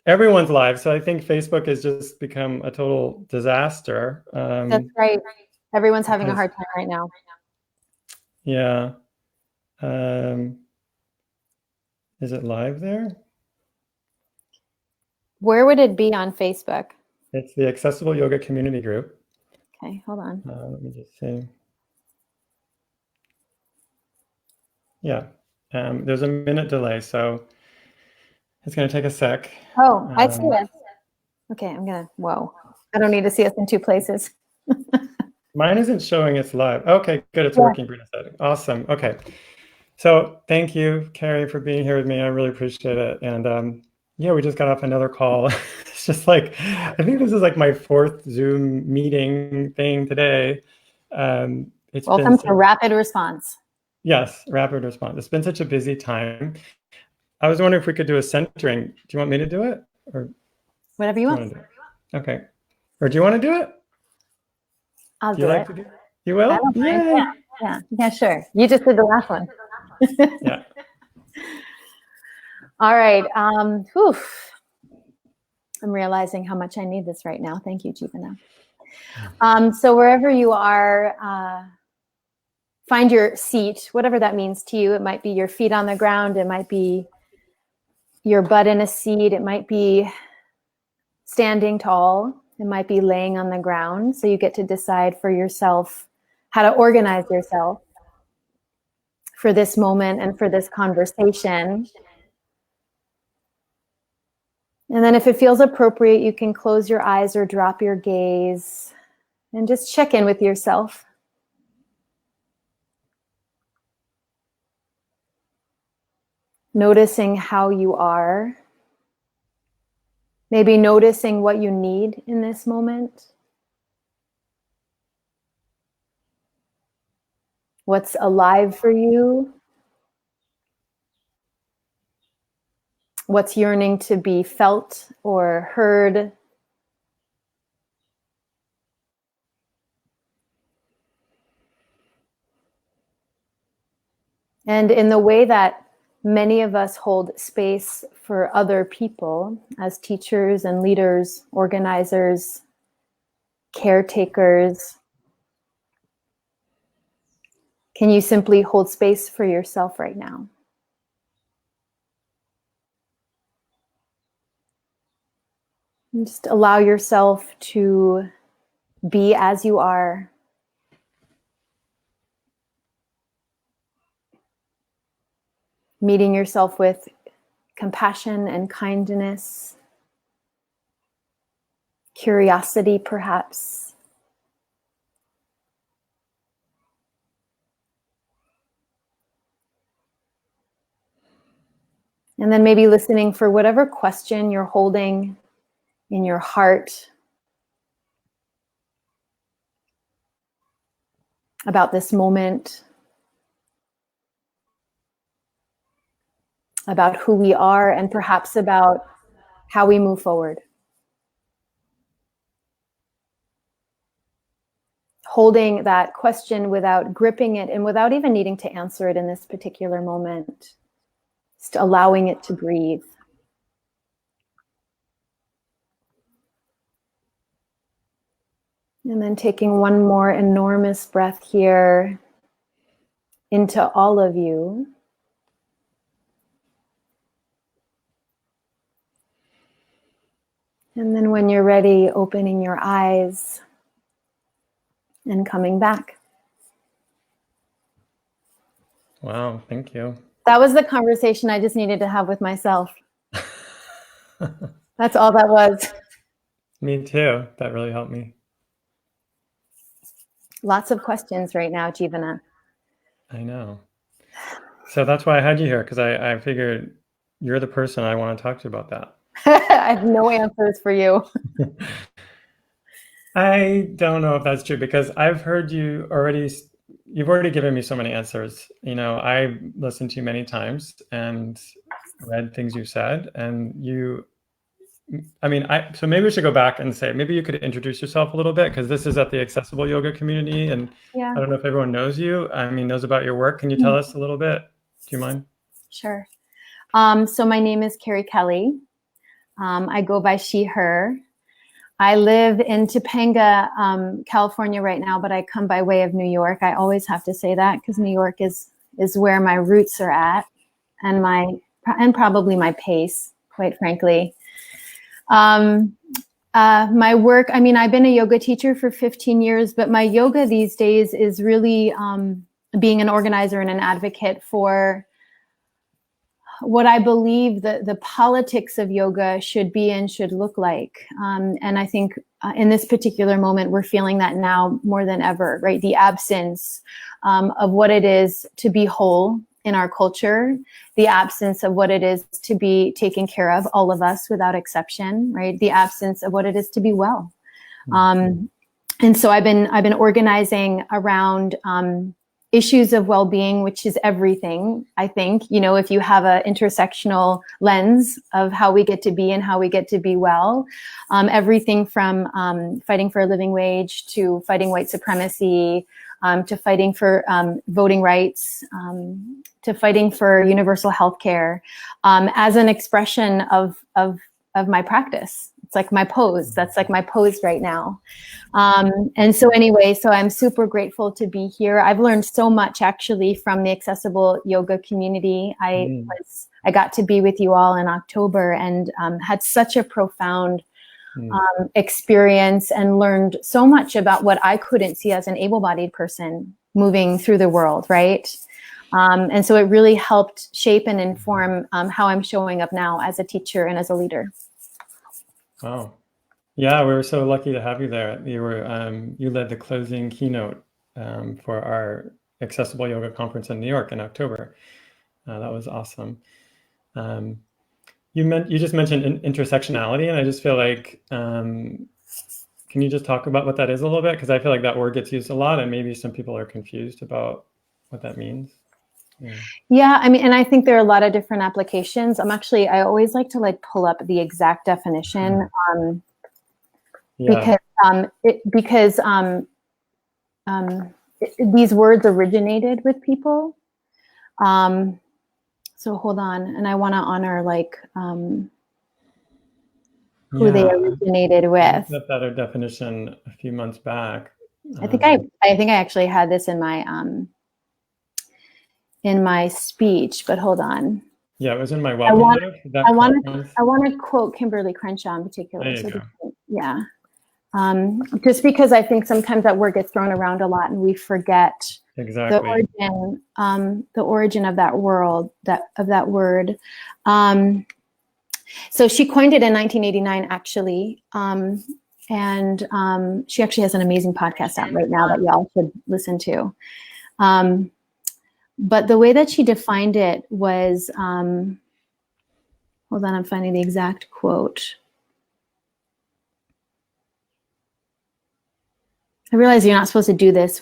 everyone's lives. So I think Facebook has just become a total disaster. That's right. Everyone's having a hard time right now. Yeah. Is it live there? Where would it be on Facebook? It's the Accessible Yoga Community Group. Okay, hold on. Let me just see. Yeah, there's a minute delay, so it's going to take a sec. Oh, I see it. Okay, I'm gonna, whoa. I don't need to see us in two places. Mine isn't showing it's live. Okay, good, it's working, Brina said. Awesome, okay. So thank you, Kerri, for being here with me. I really appreciate it. And yeah, we just got off another call. It's just like, I think this is like my 4th Zoom meeting thing today. It's welcome to Rapid Response. Yes, Rapid Response. It's been such a busy time. I was wondering if we could do a centering. Do you want me to do it? Or whatever you want. Okay. Or do you want to do it? I'll do it. You will? Yeah, sure. You just did the last one. Yeah. All right. I'm realizing how much I need this right now. Thank you, Jivana. So wherever you are, find your seat, whatever that means to you. It might be your feet on the ground. It might be your butt in a seat. It might be standing tall. It might be laying on the ground. So you get to decide for yourself how to organize yourself for this moment and for this conversation. And then if it feels appropriate, you can close your eyes or drop your gaze and just check in with yourself. Noticing how you are. Maybe noticing what you need in this moment. What's alive for you? What's yearning to be felt or heard? And in the way that many of us hold space for other people as teachers and leaders, organizers, caretakers, can you simply hold space for yourself right now? And just allow yourself to be as you are. Meeting yourself with compassion and kindness, curiosity perhaps. And then maybe listening for whatever question you're holding in your heart about this moment, about who we are, and perhaps about how we move forward. Holding that question without gripping it and without even needing to answer it in this particular moment. Just allowing it to breathe. And then taking one more enormous breath here into all of you. And then when you're ready, opening your eyes and coming back. Wow, thank you. That was the conversation I just needed to have with myself. That's all that was. Me too. That really helped me. Lots of questions right now, Jivana. I know. So that's why I had you here, because I figured you're the person I want to talk to about that. I have no answers for you. I don't know if that's true, because I've heard you already. You've already given me so many answers. You know, I listened to you many times and read things you said, and so maybe we should go back and say, maybe you could introduce yourself a little bit, because this is at the Accessible Yoga Community, and I don't know if everyone knows you. Knows about your work. Can you tell us a little bit? Do you mind? Sure. So my name is Kerri Kelly. I go by she, her. I live in Topanga, California right now, but I come by way of New York. I always have to say that because New York is where my roots are at, and probably my pace, quite frankly. My work, I mean, I've been a yoga teacher for 15 years, but my yoga these days is really being an organizer and an advocate for what I believe the politics of yoga should be and should look like. And I think in this particular moment, we're feeling that now more than ever, right? The absence of what it is to be whole in our culture, the absence of what it is to be taken care of, all of us without exception, right? The absence of what it is to be well. And so I've been organizing around issues of well-being, which is everything, I think. You know, if you have an intersectional lens of how we get to be and how we get to be well, everything from fighting for a living wage to fighting white supremacy, to fighting for voting rights, to fighting for universal health care, as an expression of my practice. It's like my pose. That's like my pose right now. And so anyway, so I'm super grateful to be here. I've learned so much actually from the accessible yoga community. I got to be with you all in October and had such a profound experience and learned so much about what I couldn't see as an able-bodied person moving through the world, right? And so it really helped shape and inform how I'm showing up now as a teacher and as a leader. Wow. Yeah, we were so lucky to have you there. You led the closing keynote for our accessible yoga conference in New York in October. That was awesome. You just mentioned intersectionality, and I just feel like, can you just talk about what that is a little bit? Because I feel like that word gets used a lot, and maybe some people are confused about what that means. Yeah, I mean, and I think there are a lot of different applications. I always like to like pull up the exact definition, because these words originated with people. So hold on, and I want to honor like who they originated with. I looked at that definition a few months back. I think I actually had this in my speech, but hold on. Yeah, it was in my welcome note. I want to quote Kimberl Crenshaw in particular. There you go. Yeah. Just because I think sometimes that word gets thrown around a lot and we forget exactly the origin of that word. So she coined it in 1989, actually. And she actually has an amazing podcast out right now that y'all should listen to. But the way that she defined it was, hold on, I'm finding the exact quote. I realize you're not supposed to do this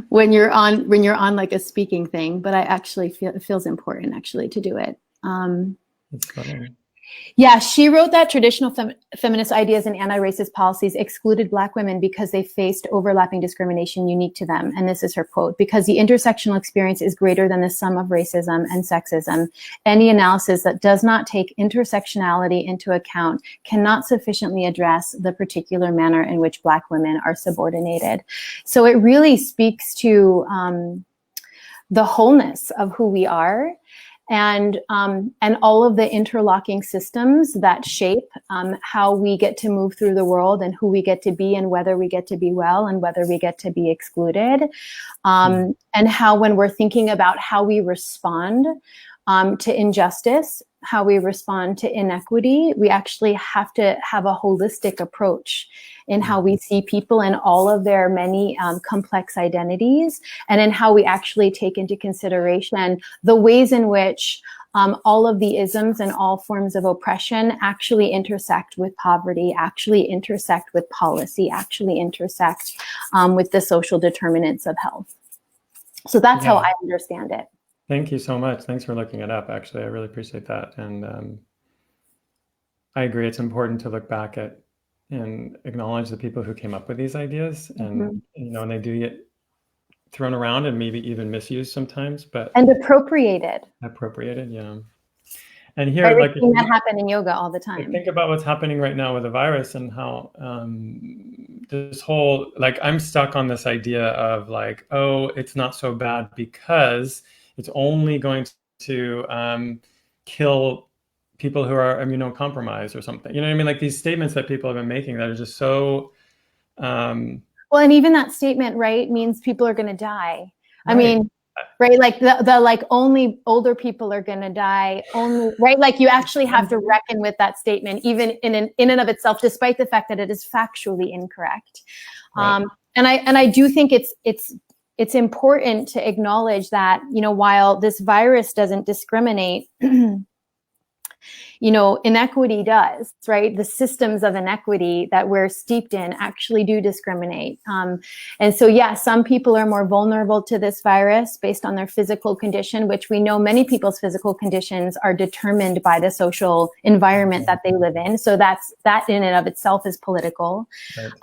when you're on like a speaking thing, but I actually feel it feels important actually to do it. That's funny. Yeah, she wrote that traditional feminist ideas and anti-racist policies excluded Black women because they faced overlapping discrimination unique to them. And this is her quote: because the intersectional experience is greater than the sum of racism and sexism, any analysis that does not take intersectionality into account cannot sufficiently address the particular manner in which Black women are subordinated. So it really speaks to the wholeness of who we are, and all of the interlocking systems that shape how we get to move through the world and who we get to be and whether we get to be well and whether we get to be excluded. And how when we're thinking about how we respond to injustice, how we respond to inequity, we actually have to have a holistic approach in how we see people in all of their many complex identities, and in how we actually take into consideration the ways in which all of the isms and all forms of oppression actually intersect with poverty, actually intersect with policy, actually intersect with the social determinants of health. So that's how I understand it. Thank you so much. Thanks for looking it up. Actually, I really appreciate that. And I agree. It's important to look back at and acknowledge the people who came up with these ideas. And, and they do get thrown around and maybe even misused sometimes, but. And appropriated. Appropriated, yeah. And here, We're like, seeing that happen in yoga all the time. think about what's happening right now with the virus and how this whole, like, I'm stuck on this idea of like, oh, it's not so bad because it's only going to kill people who are immunocompromised or something. You know what I mean? Like these statements that people have been making that are just so. Well, and even that statement, right, means people are going to die. Right. I mean, right, like the like only older people are going to die. Only, right, like you actually have to reckon with that statement, even in and of itself, despite the fact that it is factually incorrect. Right. And I do think it's important to acknowledge that, you know, while this virus doesn't discriminate, you know, inequity does, right? The systems of inequity that we're steeped in actually do discriminate. And so, yeah, some people are more vulnerable to this virus based on their physical condition, which we know many people's physical conditions are determined by the social environment that they live in. So that in and of itself is political. Right.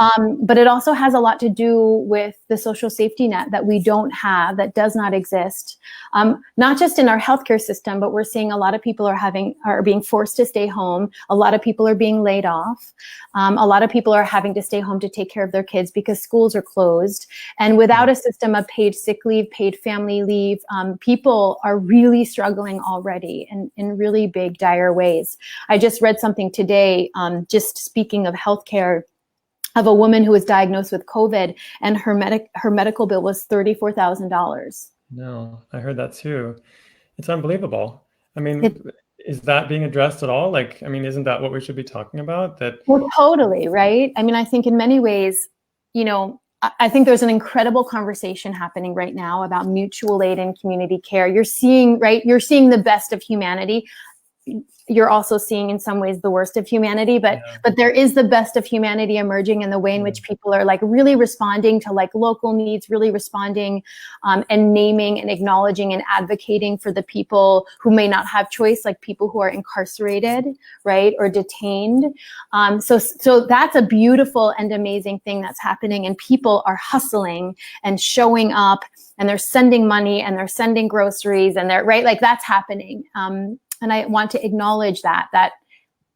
But it also has a lot to do with the social safety net that we don't have, that does not exist. Not just in our healthcare system, but we're seeing a lot of people are being forced to stay home. A lot of people are being laid off. A lot of people are having to stay home to take care of their kids because schools are closed. And without a system of paid sick leave, paid family leave, people are really struggling already in really big, dire ways. I just read something today, just speaking of healthcare, of a woman who was diagnosed with COVID, and her medical bill was $34,000. No, I heard that too. It's unbelievable. I mean, is that being addressed at all? Like, I mean, isn't that what we should be talking about? Well, totally, right? I mean, I think in many ways, you know, I think there's an incredible conversation happening right now about mutual aid and community care. You're seeing the best of humanity. You're also seeing in some ways the worst of humanity, but there is the best of humanity emerging in the way in which people are like really responding to like local needs, really responding and naming and acknowledging and advocating for the people who may not have choice, like people who are incarcerated, right, or detained. So that's a beautiful and amazing thing that's happening, and people are hustling and showing up, and they're sending money and they're sending groceries, and they're right, like that's happening. And I want to acknowledge that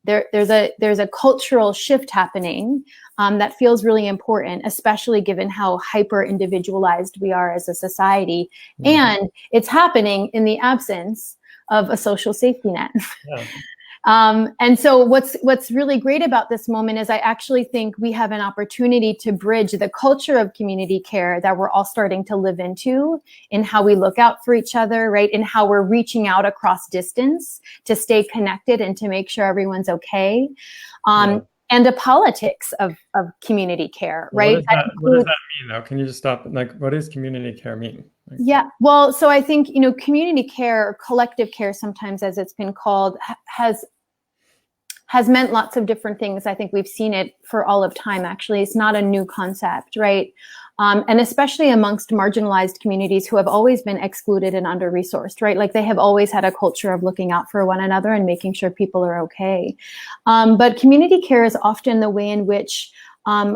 there's a cultural shift happening that feels really important, especially given how hyper individualized we are as a society. And it's happening in the absence of a social safety net. And so what's really great about this moment is I actually think we have an opportunity to bridge the culture of community care that we're all starting to live into, in how we look out for each other, right? In how we're reaching out across distance to stay connected and to make sure everyone's okay. And the politics of community care, right? What does that mean though? Can you just stop? Like, what does community care mean? Yeah, well, so I think, you know, community care, or collective care sometimes as it's been called, has meant lots of different things. I think we've seen it for all of time, actually. It's not a new concept, right? And especially amongst marginalized communities who have always been excluded and under-resourced, right? Like they have always had a culture of looking out for one another and making sure people are okay. But community care is often the way in which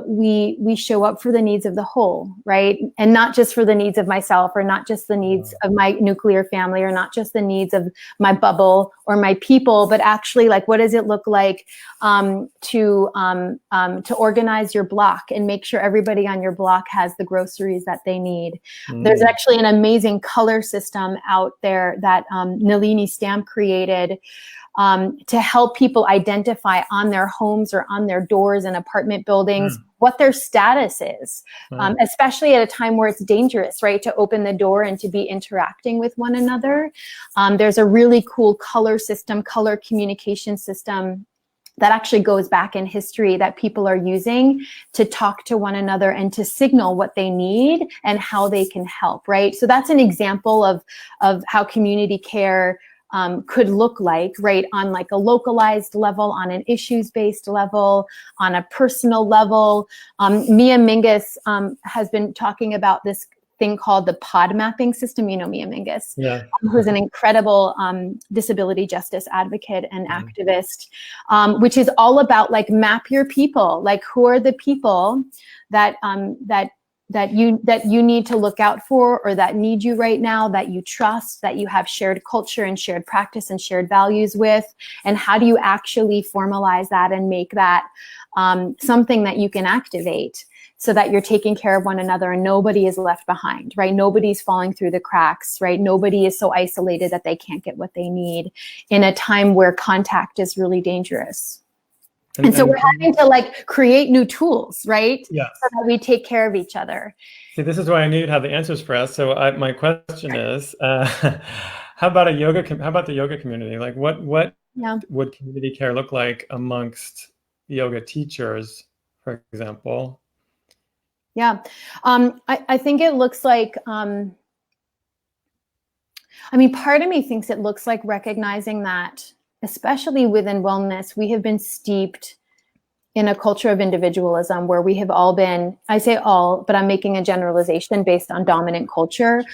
we show up for the needs of the whole, right? And not just for the needs of myself, or not just the needs of my nuclear family, or not just the needs of my bubble or my people, but actually, like, what does it look like to organize your block and make sure everybody on your block has the groceries that they need? There's actually an amazing color system out there that Nalini Stamp created to help people identify on their homes or on their doors in apartment buildings what their status is, especially at a time where it's dangerous, right, to open the door and to be interacting with one another. There's a really cool color system, color communication system that actually goes back in history that people are using to talk to one another and to signal what they need and how they can help, right? So that's an example of how community care could look like, right, on like a localized level, on an issues-based level, on a personal level. Mia Mingus has been talking about this thing called the pod mapping system. You know Mia Mingus, who's an incredible disability justice advocate and activist, which is all about like map your people, like who are the people that you need to look out for, or that need you right now, that you trust, that you have shared culture and shared practice and shared values with? And how do you actually formalize that and make that something that you can activate, so that you're taking care of one another and nobody is left behind, right? Nobody's falling through the cracks, right? Nobody is so isolated that they can't get what they need in a time where contact is really dangerous. And so we're having to like create new tools, right? Yes. So that we take care of each other. See, this is why I knew you'd have the answers for us. So my question is, how about the yoga community? Like what would community care look like amongst yoga teachers, for example? Yeah, I think it looks like, I mean, part of me thinks it looks like recognizing that, especially within wellness, we have been steeped in a culture of individualism where we have all been, I say all, but I'm making a generalization based on dominant culture,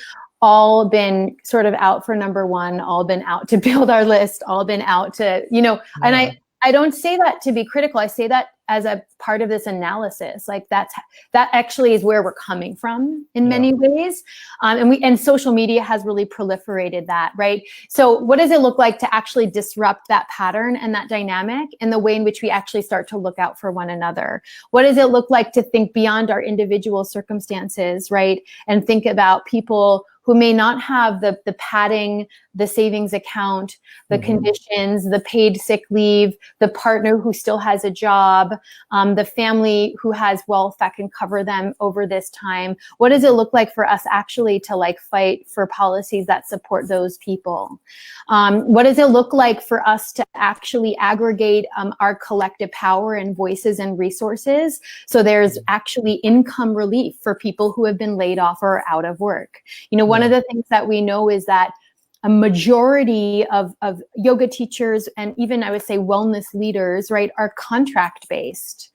all been sort of out for number one, all been out to build our list, all been out to, and I don't say that to be critical. I say that as a part of this analysis. Like that actually is where we're coming from in many ways. And social media has really proliferated that, right? So what does it look like to actually disrupt that pattern and that dynamic and the way in which we actually start to look out for one another? What does it look like to think beyond our individual circumstances, right? And think about people who may not have the padding, the savings account, the conditions, the paid sick leave, the partner who still has a job, the family who has wealth that can cover them over this time. What does it look like for us actually to like fight for policies that support those people? What does it look like for us to actually aggregate our collective power and voices and resources so there's actually income relief for people who have been laid off or out of work? One of the things that we know is that a majority of yoga teachers and even I would say wellness leaders, right, are contract based.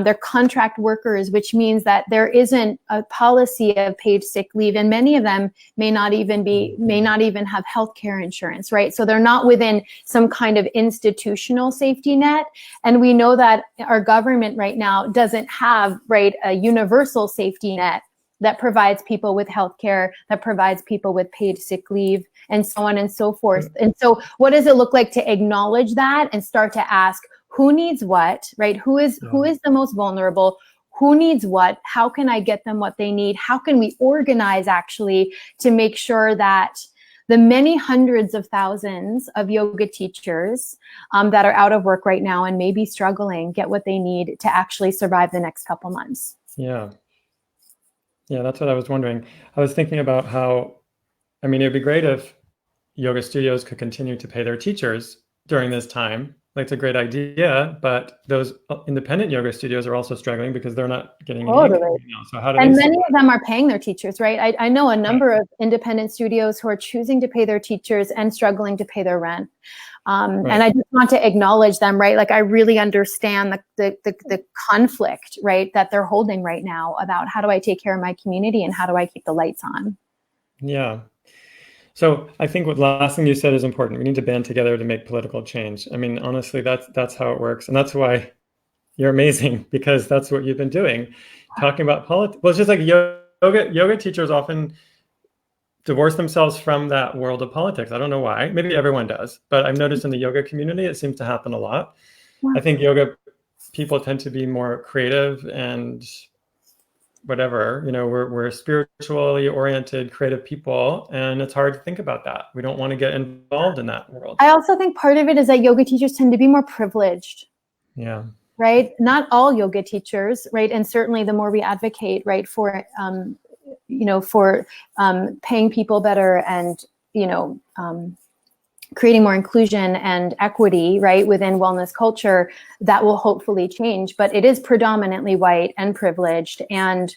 They're contract workers, which means that there isn't a policy of paid sick leave, and many of them may not even have healthcare insurance, right? So they're not within some kind of institutional safety net. And we know that our government right now doesn't have, right, a universal safety net that provides people with healthcare, that provides people with paid sick leave, and so on and so forth. And so what does it look like to acknowledge that and start to ask who needs what, right? Who is the most vulnerable? Who needs what? How can I get them what they need? How can we organize actually to make sure that the many hundreds of thousands of yoga teachers that are out of work right now and maybe struggling get what they need to actually survive the next couple months? Yeah, that's what I was wondering. I was thinking about how, I mean, it'd be great if yoga studios could continue to pay their teachers during this time. Like, it's a great idea, but those independent yoga studios are also struggling because they're not getting any income right now. So how do and many of them are paying their teachers, right? I know a number of independent studios who are choosing to pay their teachers and struggling to pay their rent. And I just want to acknowledge them, right? Like, I really understand the conflict, right, that they're holding right now about how do I take care of my community and how do I keep the lights on? Yeah. So I think what last thing you said is important. We need to band together to make political change. I mean, honestly, that's how it works. And that's why you're amazing, because that's what you've been doing, talking about politics. Well, it's just like yoga teachers often divorce themselves from that world of politics. I don't know why. Maybe everyone does, but I've noticed in the yoga community, it seems to happen a lot. I think yoga people tend to be more creative and whatever, we're spiritually oriented, creative people, and it's hard to think about that. We don't want to get involved in that world. I also think part of it is that yoga teachers tend to be more privileged. Yeah. Right? Not all yoga teachers, right? And certainly the more we advocate, right, for paying people better and, creating more inclusion and equity, right, within wellness culture, that will hopefully change. But it is predominantly white and privileged and,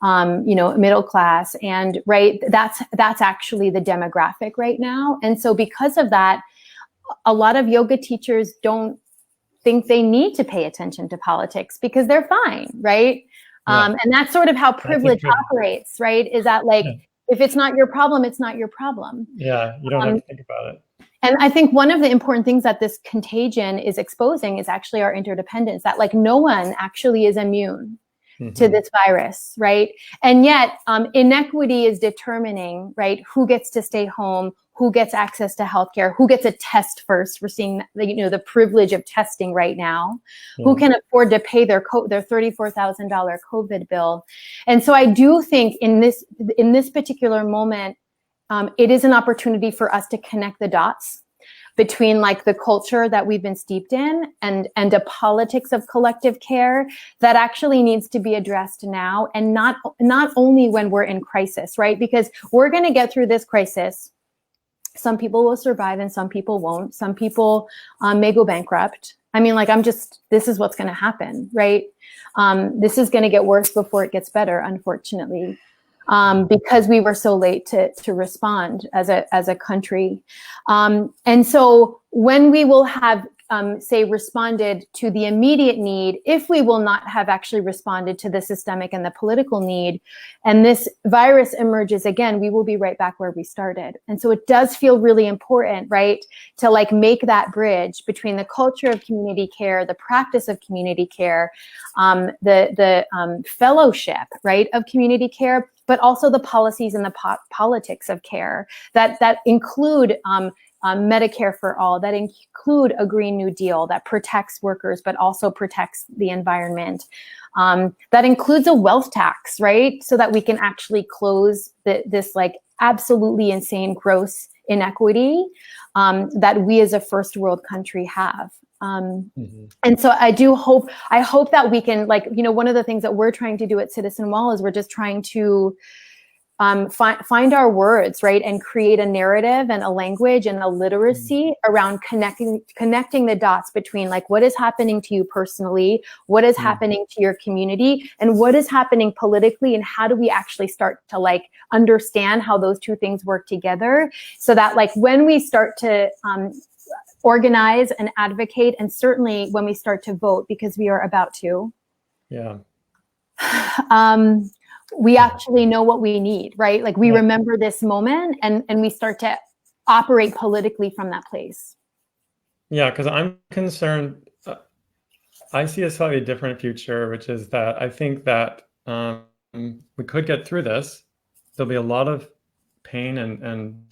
middle class. And right, that's actually the demographic right now. And so because of that, a lot of yoga teachers don't think they need to pay attention to politics because they're fine, right? And that's sort of how privilege operates, right? Is that like, if it's not your problem, it's not your problem. Yeah, you don't have to think about it. And I think one of the important things that this contagion is exposing is actually our interdependence, that like no one actually is immune. to this virus, right? And yet inequity is determining, right, who gets to stay home, who gets access to healthcare, who gets a test first. We're seeing the privilege of testing right now, who can afford to pay their $34,000 COVID bill. And so I do think in this particular moment, it is an opportunity for us to connect the dots between like the culture that we've been steeped in and a politics of collective care that actually needs to be addressed now, and not only when we're in crisis, right? Because we're going to get through this crisis. Some people will survive and some people won't. Some people may go bankrupt. I mean, like, this is what's going to happen, right? This is going to get worse before it gets better, unfortunately. Because we were so late to respond as a country. And so when we will have, say, responded to the immediate need, if we will not have actually responded to the systemic and the political need, and this virus emerges again, we will be right back where we started. And so it does feel really important, right, to like make that bridge between the culture of community care, the practice of community care, the fellowship, right, of community care, but also the policies and the politics of care that include Medicare for all, that include a Green New Deal that protects workers, but also protects the environment. That includes a wealth tax, right? So that we can actually close this like absolutely insane gross inequity that we as a first world country have. And so I hope that we can, like, one of the things that we're trying to do at CTZNWELL is we're just trying to find our words, right, and create a narrative and a language and a literacy around connecting the dots between like what is happening to you personally, what is happening to your community, and what is happening politically, and how do we actually start to like understand how those two things work together, so that like when we start to organize and advocate, and certainly when we start to vote, because we are about to, we actually know what we need, right? Like we remember this moment and we start to operate politically from that place. Yeah, because I'm concerned. I see a slightly different future, which is that I think that we could get through this. There'll be a lot of pain and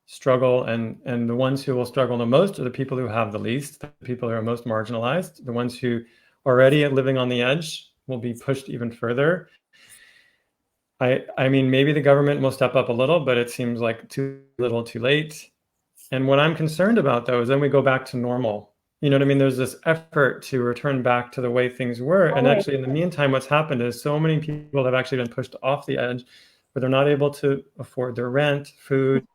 struggle, and the ones who will struggle the most are the people who have the least, the people who are most marginalized, the ones who already are living on the edge will be pushed even further. I mean, maybe the government will step up a little, but it seems like too little too late. And what I'm concerned about, though, is then we go back to normal. You know what I mean? There's this effort to return back to the way things were. And actually, in the meantime, what's happened is so many people have actually been pushed off the edge where they're not able to afford their rent, food,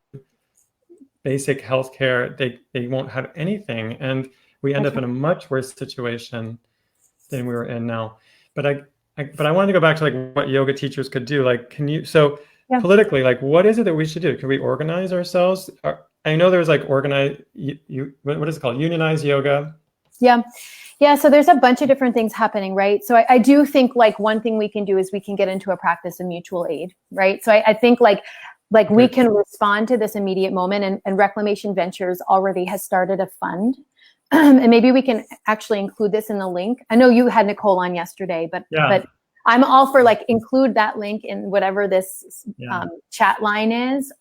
basic healthcare. They won't have anything. And we end up in a much worse situation than we were in now. But I wanted to go back to like what yoga teachers could do. Like, politically, like, what is it that we should do? Can we organize ourselves? I know there's like what is it called? Unionized yoga. Yeah. So there's a bunch of different things happening, right? So I do think like one thing we can do is we can get into a practice of mutual aid, right? So I think like we can respond to this immediate moment, and Reclamation Ventures already has started a fund. And maybe we can actually include this in the link. I know you had Nicole on yesterday, but I'm all for like include that link in whatever this chat line is,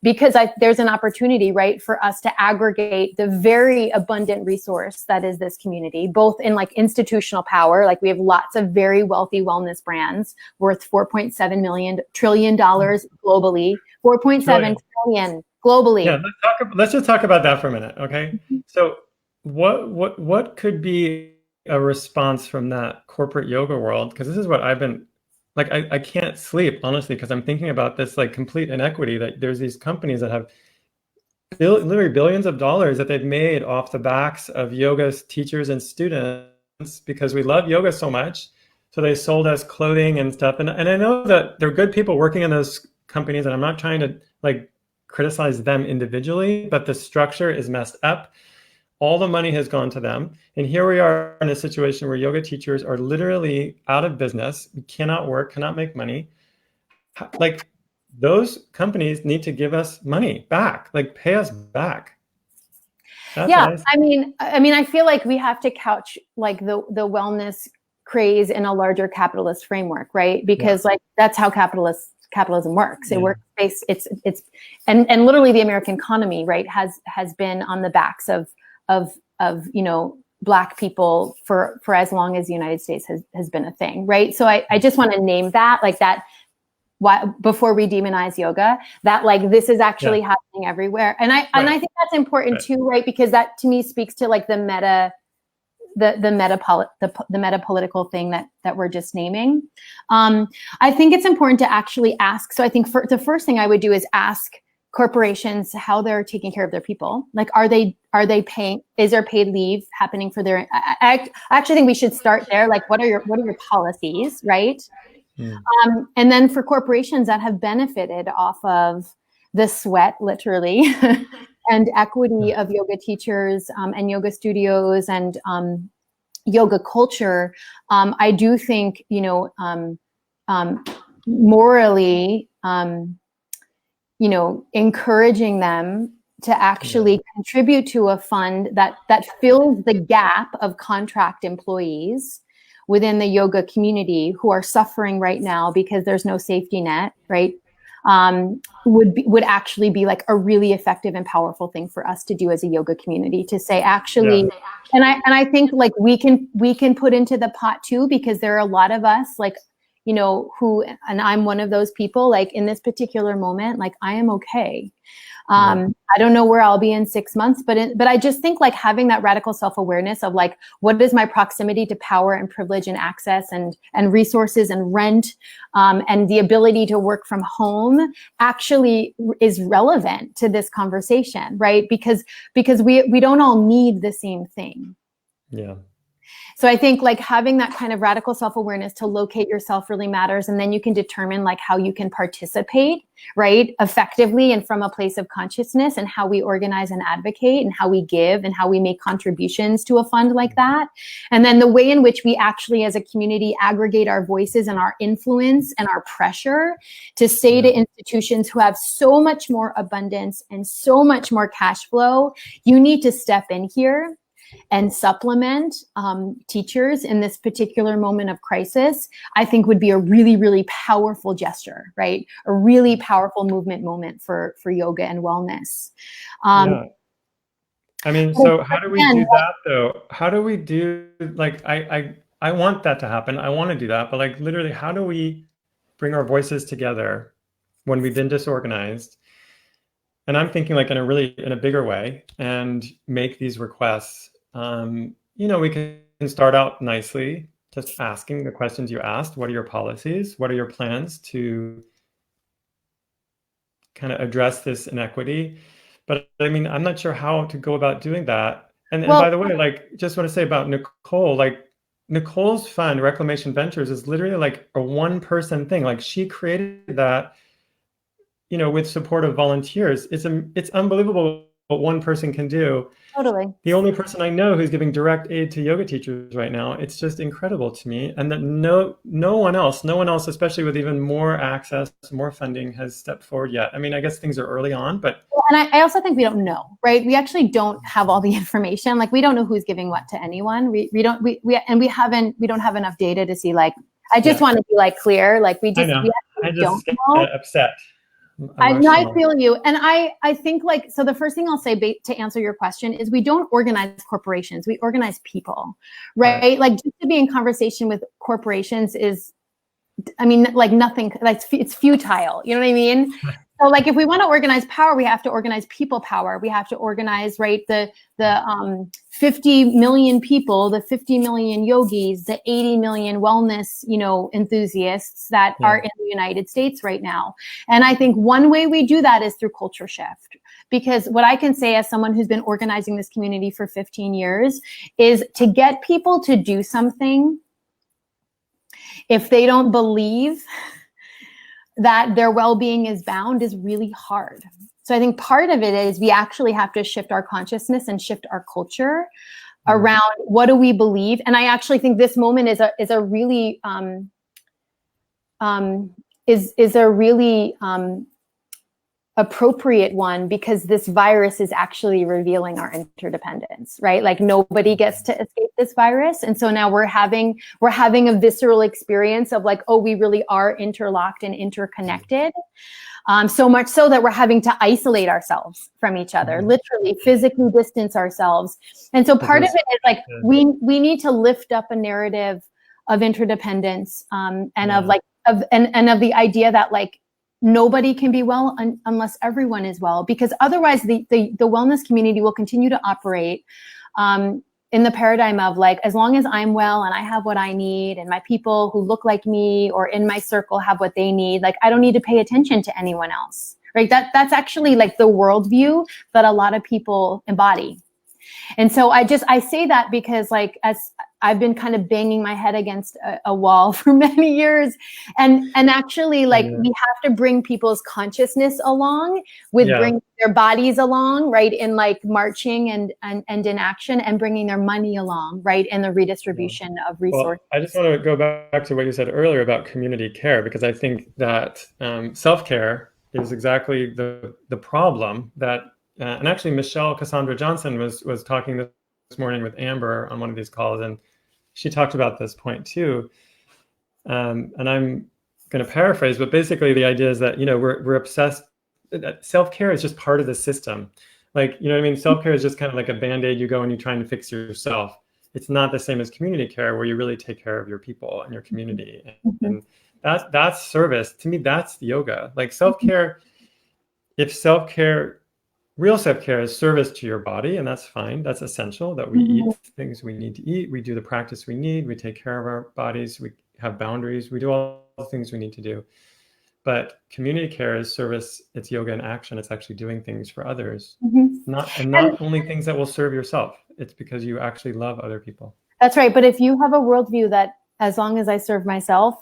because there's an opportunity, right, for us to aggregate the very abundant resource that is this community, both in like institutional power. Like we have lots of very wealthy wellness brands worth $4.7 trillion globally, 4.7 trillion globally. Yeah, let's just talk about that for a minute, okay? So what could be a response from that corporate yoga world? Because this is what I've been like, I can't sleep, honestly, because I'm thinking about this like complete inequity, that there's these companies that have literally billions of dollars that they've made off the backs of yoga teachers and students because we love yoga so much. So they sold us clothing and stuff. And I know that there are good people working in those companies, and I'm not trying to like criticize them individually, but the structure is messed up. All the money has gone to them. And here we are in a situation where yoga teachers are literally out of business. We cannot work, cannot make money. Like, those companies need to give us money back, like pay us back. That's I mean, I feel like we have to couch like the wellness craze in a larger capitalist framework, right? Because like that's how capitalism works. It works based, and literally the American economy, right, has been on the backs of you know, Black people for as long as the United States has been a thing, right? So I just want to name that, like that, why, before we demonize yoga, that like this is actually happening everywhere. And I think that's important too, right? Because that to me speaks to like the meta political thing that we're just naming. I think it's important to actually ask. So I think the first thing I would do is ask corporations how they're taking care of their people. Like, are they paying? Is there paid leave happening for their? I actually think we should start there. Like, what are your policies, right? And then for corporations that have benefited off of the sweat, literally, and equity of yoga teachers and yoga studios and yoga culture, I do think, you know, morally, you know, encouraging them to actually contribute to a fund that fills the gap of contract employees within the yoga community who are suffering right now because there's no safety net, right? Would actually be like a really effective and powerful thing for us to do as a yoga community, to say actually, and I think like we can put into the pot too, because there are a lot of us, like, you know, who, and I'm one of those people, like in this particular moment, like I am okay. I don't know where I'll be in 6 months, but I just think like having that radical self-awareness of like, what is my proximity to power and privilege and access and resources and rent, and the ability to work from home actually is relevant to this conversation, right? Because we don't all need the same thing. Yeah. So I think like having that kind of radical self-awareness to locate yourself really matters. And then you can determine like how you can participate, right, effectively and from a place of consciousness, and how we organize and advocate and how we give and how we make contributions to a fund like that. And then the way in which we actually as a community aggregate our voices and our influence and our pressure to say to institutions who have so much more abundance and so much more cash flow, you need to step in here and supplement teachers in this particular moment of crisis, I think would be a really, really powerful gesture, right? A really powerful movement moment for yoga and wellness. I mean, so how do we do that though? How do we do, like, I want that to happen. I want to do that, but like literally, how do we bring our voices together when we've been disorganized? And I'm thinking like in a bigger way, and make these requests. You know, we can start out nicely, just asking the questions you asked. What are your policies? What are your plans to kind of address this inequity? But I mean, I'm not sure how to go about doing that. And by the way, like, just want to say about Nicole, like Nicole's fund, Reclamation Ventures, is literally like a one-person thing. Like she created that, you know, with support of volunteers. It's unbelievable what one person can do. Totally. The only person I know who's giving direct aid to yoga teachers right now. It's just incredible to me. And that no one else, especially with even more access, more funding, has stepped forward yet. I mean, I guess things are early on, but. And I also think we don't know, right? We actually don't have all the information. Like we don't know who's giving what to anyone. We don't have enough data to see, like, I just want to be like clear. Like we just don't know. Upset. I feel you. And I think like, so the first thing I'll say to answer your question is we don't organize corporations, we organize people, right? Like just to be in conversation with corporations is, I mean, like nothing, like it's futile, you know what I mean? So like if we want to organize power, we have to organize people power. We have to organize, right, the 50 million people, the 50 million yogis, the 80 million wellness, you know, enthusiasts that are in the United States right now. And I think one way we do that is through culture shift. Because what I can say as someone who's been organizing this community for 15 years is to get people to do something if they don't believe that their well-being is bound is really hard. So I think part of it is we actually have to shift our consciousness and shift our culture around what do we believe. And I actually think this moment is a really appropriate one, because this virus is actually revealing our interdependence, right? Like nobody gets to escape this virus. And so now we're having a visceral experience of like, oh, we really are interlocked and interconnected. So much so that we're having to isolate ourselves from each other, literally physically distance ourselves. And so part of it is like, we need to lift up a narrative of interdependence, and of the idea that like nobody can be well unless everyone is well, because otherwise the wellness community will continue to operate in the paradigm of like, as long as I'm well and I have what I need and my people who look like me or in my circle have what they need, like I don't need to pay attention to anyone else, right? That's actually like the worldview that a lot of people embody. And so I say that because like, as I've been kind of banging my head against a wall for many years, and actually like we have to bring people's consciousness along with bringing their bodies along, right? In like marching and in action, and bringing their money along, right? In the redistribution of resources. Well, I just want to go back to what you said earlier about community care, because I think that self-care is exactly the problem that, and actually Michelle Cassandra Johnson was talking this morning with Amber on one of these calls, and she talked about this point too. And I'm going to paraphrase, but basically the idea is that, we're obsessed. Self-care is just part of the system. Like, you know what I mean? Self-care is just kind of like a Band-Aid. You go and you're trying to fix yourself. It's not the same as community care, where you really take care of your people and your community. And that's service. To me, that's yoga. Like self-care, real self-care is service to your body, and that's fine. That's essential, that we eat things we need to eat. We do the practice we need. We take care of our bodies. We have boundaries. We do all the things we need to do. But community care is service. It's yoga in action. It's actually doing things for others, not only things that will serve yourself. It's because you actually love other people. That's right. But if you have a worldview that as long as I serve myself,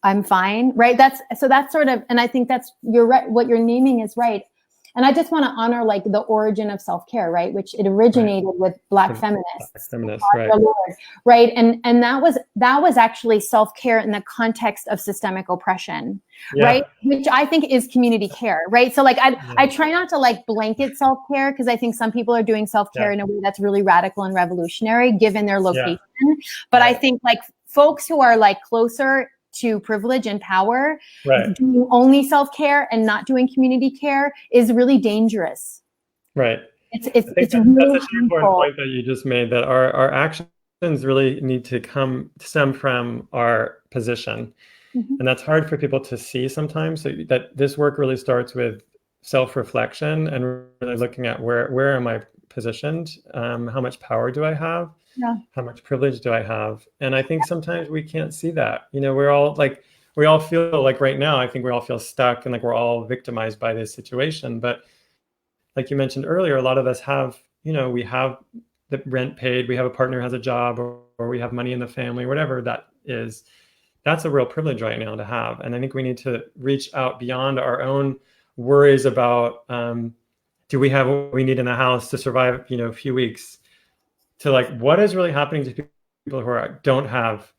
I'm fine, right? That's sort of, and I think you're right. What you're naming is right. And I just want to honor like the origin of self-care, right? Which it originated with Black feminists, right? And that was actually self-care in the context of systemic oppression, right? Which I think is community care, right? So like I try not to like blanket self-care, because I think some people are doing self-care in a way that's really radical and revolutionary given their location. But I think like folks who are like closer to privilege and power, doing only self-care and not doing community care is really dangerous. Right. It's really that's such an important point that you just made, that our actions really need to stem from our position. And that's hard for people to see sometimes, so that this work really starts with self-reflection and really looking at where am I positioned? How much power do I have? How much privilege do I have? And I think sometimes we can't see that. We all feel like right now, I think we all feel stuck and like we're all victimized by this situation. But like you mentioned earlier, a lot of us have, we have the rent paid, we have a partner who has a job, or we have money in the family, whatever that is. That's a real privilege right now to have. And I think we need to reach out beyond our own worries about, do we have what we need in the house to survive, a few weeks, to like, what is really happening to people who don't have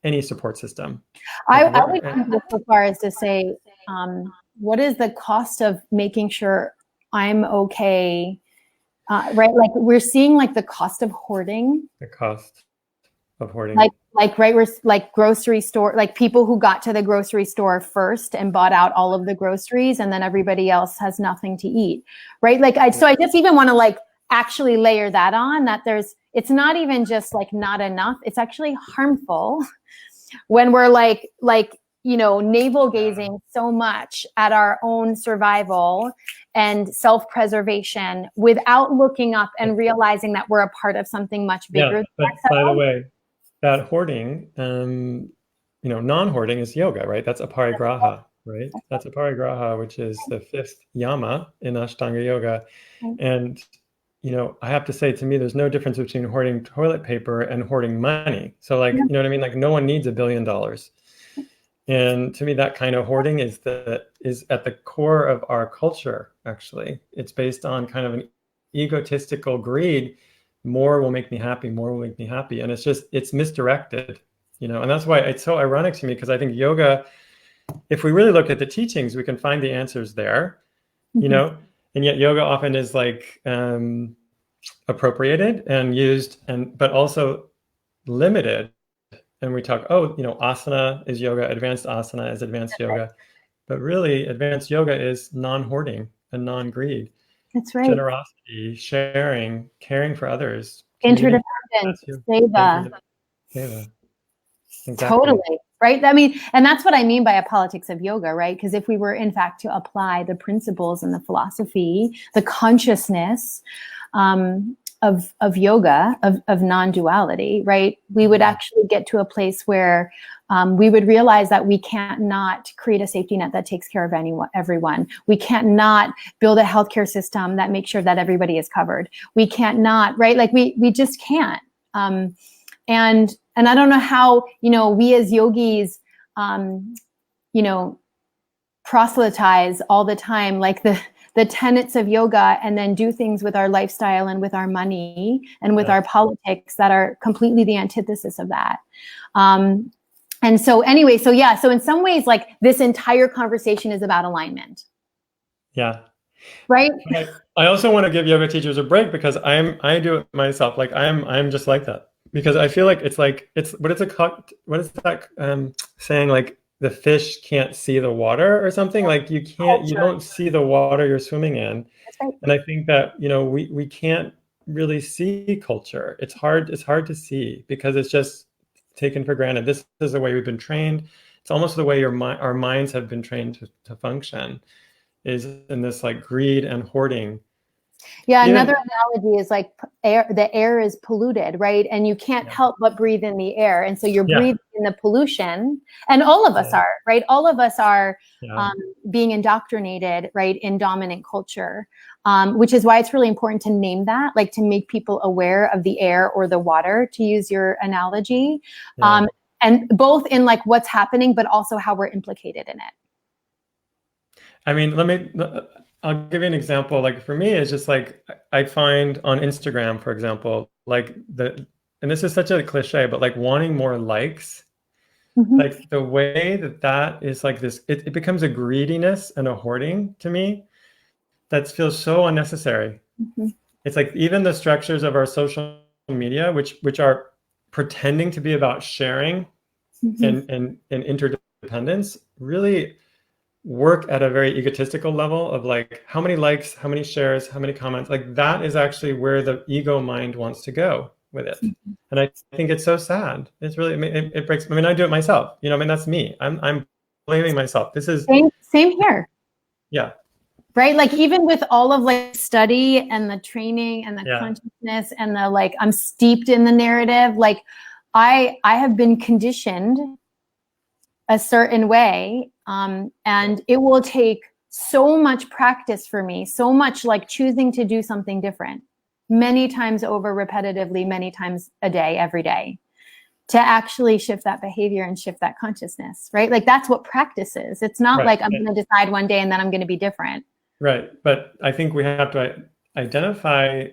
any support system? I would go so far as to say, what is the cost of making sure I'm okay? Right? Like we're seeing like the cost of hoarding. The cost of hoarding. We're like grocery store, like people who got to the grocery store first and bought out all of the groceries, and then everybody else has nothing to eat. Right? So I just even want to like actually layer that on, that it's not even just like not enough. It's actually harmful when we're like navel gazing so much at our own survival and self-preservation without looking up and realizing that we're a part of something much bigger. But by the way, that hoarding, non-hoarding is yoga, right? That's aparigraha, right? That's aparigraha, which is the fifth yama in Ashtanga yoga. And I have to say, to me, there's no difference between hoarding toilet paper and hoarding money. So like, you know what I mean? Like no one needs $1 billion. And to me, that kind of hoarding is at the core of our culture, actually. It's based on kind of an egotistical greed. More will make me happy, more will make me happy. And it's misdirected, and that's why it's so ironic to me, because I think yoga, if we really look at the teachings, we can find the answers there, and yet yoga often is like appropriated and used, but also limited, and we talk, oh, asana is yoga, advanced asana is advanced yoga, but really advanced yoga is non-hoarding and non-greed. That's right. Generosity, sharing, caring for others. Interdependence, seva. Seva. Exactly. Totally. Right. I mean, and that's what I mean by a politics of yoga, right? Because if we were in fact to apply the principles and the philosophy, the consciousness of yoga, of non-duality, right? We would actually get to a place where we would realize that we can't not create a safety net that takes care of everyone. We can't not build a healthcare system that makes sure that everybody is covered. We can't not, right? Like we just can't. And I don't know how, we as yogis, proselytize all the time, like the tenets of yoga, and then do things with our lifestyle and with our money and with our politics that are completely the antithesis of that. And so anyway, so in some ways, like this entire conversation is about alignment. Yeah. Right. I also want to give yoga teachers a break because I do it myself. Like I'm just like that. Because I feel like it's what is that saying, like the fish can't see the water or something, like you don't see the water you're swimming in. That's right. And I think that, we can't really see culture. It's hard to see because it's just taken for granted. This is the way we've been trained. It's almost the way our minds have been trained to function, is in this like greed and hoarding. Yeah, another analogy is like the air is polluted, right? And you can't help but breathe in the air. And so you're breathing in the pollution. And all of us are, right? All of us are being indoctrinated, right, in dominant culture, which is why it's really important to name that, like to make people aware of the air or the water, to use your analogy. And both in like what's happening, but also how we're implicated in it. I mean, I'll give you an example. Like for me, it's just like I find on Instagram, for example, like and this is such a cliche, but like wanting more likes, like the way that is like this, it becomes a greediness and a hoarding to me that feels so unnecessary. It's like even the structures of our social media, which are pretending to be about sharing and interdependence, really work at a very egotistical level of like how many likes, how many shares, how many comments. Like that is actually where the ego mind wants to go with it. And I think it's so sad. It's really, it breaks. I mean, I do it myself, that's me. I'm blaming myself. This is same here. Yeah. Right. Like even with all of like study and the training and the consciousness and the, like, I'm steeped in the narrative. Like I have been conditioned a certain way. And it will take so much practice for me, so much like choosing to do something different many times over, repetitively, many times a day, every day, to actually shift that behavior and shift that consciousness, right? Like that's what practice is. It's not like I'm going to decide one day and then I'm going to be different. Right. But I think we have to identify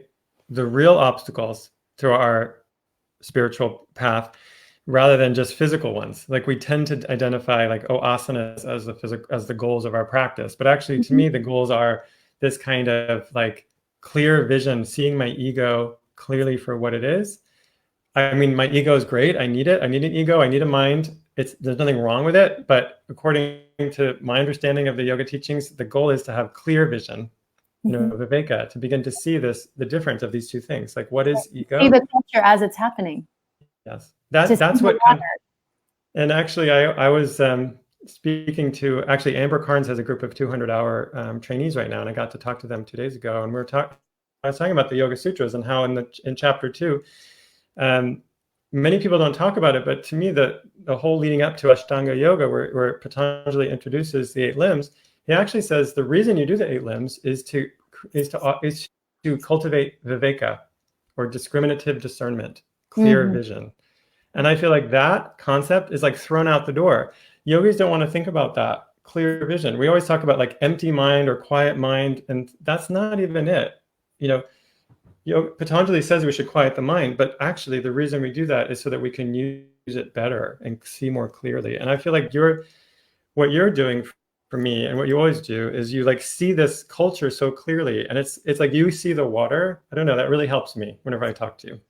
the real obstacles to our spiritual path rather than just physical ones. Like we tend to identify like, asanas as the goals of our practice. But actually, to me, the goals are this kind of like clear vision, seeing my ego clearly for what it is. I mean, my ego is great. I need it. I need an ego. I need a mind. There's nothing wrong with it. But according to my understanding of the yoga teachings, the goal is to have clear vision, viveka, to begin to see the difference of these two things. Like what is ego? See the culture as it's happening. Yes. That's what, and actually I was speaking to, Amber Carnes has a group of 200-hour trainees right now, and I got to talk to them 2 days ago, and I was talking about the Yoga Sutras and how in chapter 2, many people don't talk about it, but to me the whole leading up to Ashtanga Yoga, where Patanjali introduces the 8 limbs, he actually says the reason you do the 8 limbs is to cultivate viveka, or discriminative discernment, clear vision. And I feel like that concept is like thrown out the door. Yogis don't want to think about that clear vision. We always talk about like empty mind or quiet mind, and that's not even it. Patanjali says we should quiet the mind, but actually the reason we do that is so that we can use it better and see more clearly. And I feel like what you're doing for me, and what you always do, is you like see this culture so clearly, and it's like you see the water. I don't know, that really helps me whenever I talk to you.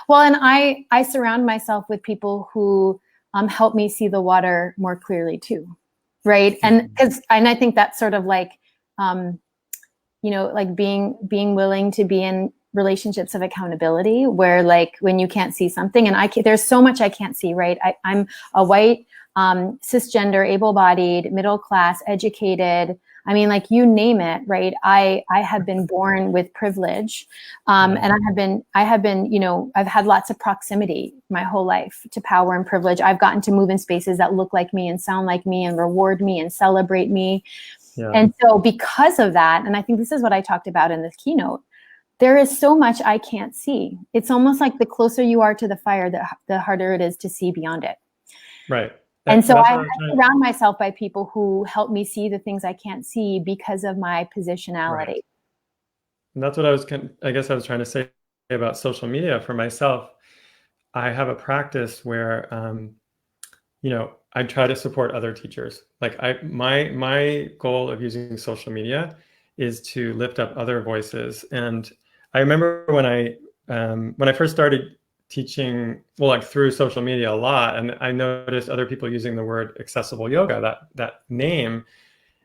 Well, and I surround myself with people who help me see the water more clearly too, right? And I think that's sort of like, like being willing to be in relationships of accountability, where like when you can't see something, and there's so much I can't see, right? I'm a white, cisgender, able-bodied, middle class, educated. I mean, like you name it, right? I have been born with privilege, and I have been, I've had lots of proximity my whole life to power and privilege. I've gotten to move in spaces that look like me and sound like me and reward me and celebrate me. Yeah. And so because of that, and I think this is what I talked about in this keynote, there is so much I can't see. It's almost like the closer you are to the fire, the harder it is to see beyond it. Right. And so I surround myself by people who help me see the things I can't see because of my positionality. Right. And that's what I guess I was trying to say about social media for myself. I have a practice where, I try to support other teachers. Like my goal of using social media is to lift up other voices. And I remember when I first started teaching, through social media a lot, and I noticed other people using the word accessible yoga, that name,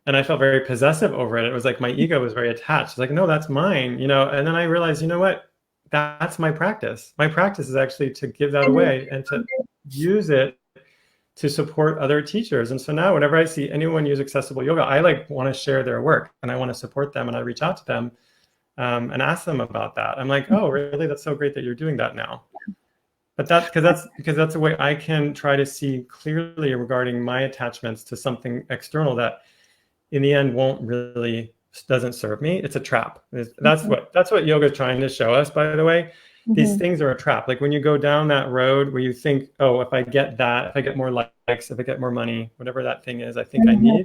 and I felt very possessive over it. It was like my ego was very attached. It's like, no, that's mine, and then I realized, you know what, that's my practice. My practice is actually to give that away and to use it to support other teachers. And so now whenever I see anyone use accessible yoga, I want to share their work and I want to support them, and I reach out to them and ask them about that. I'm like, oh, really? That's so great that you're doing that now. But that's because a way I can try to see clearly regarding my attachments to something external that in the end doesn't serve me. It's a trap. That's what yoga is trying to show us, by the way. These things are a trap. Like when you go down that road where you think, oh, if I get that, if I get more likes, if I get more money, whatever that thing is I think I need,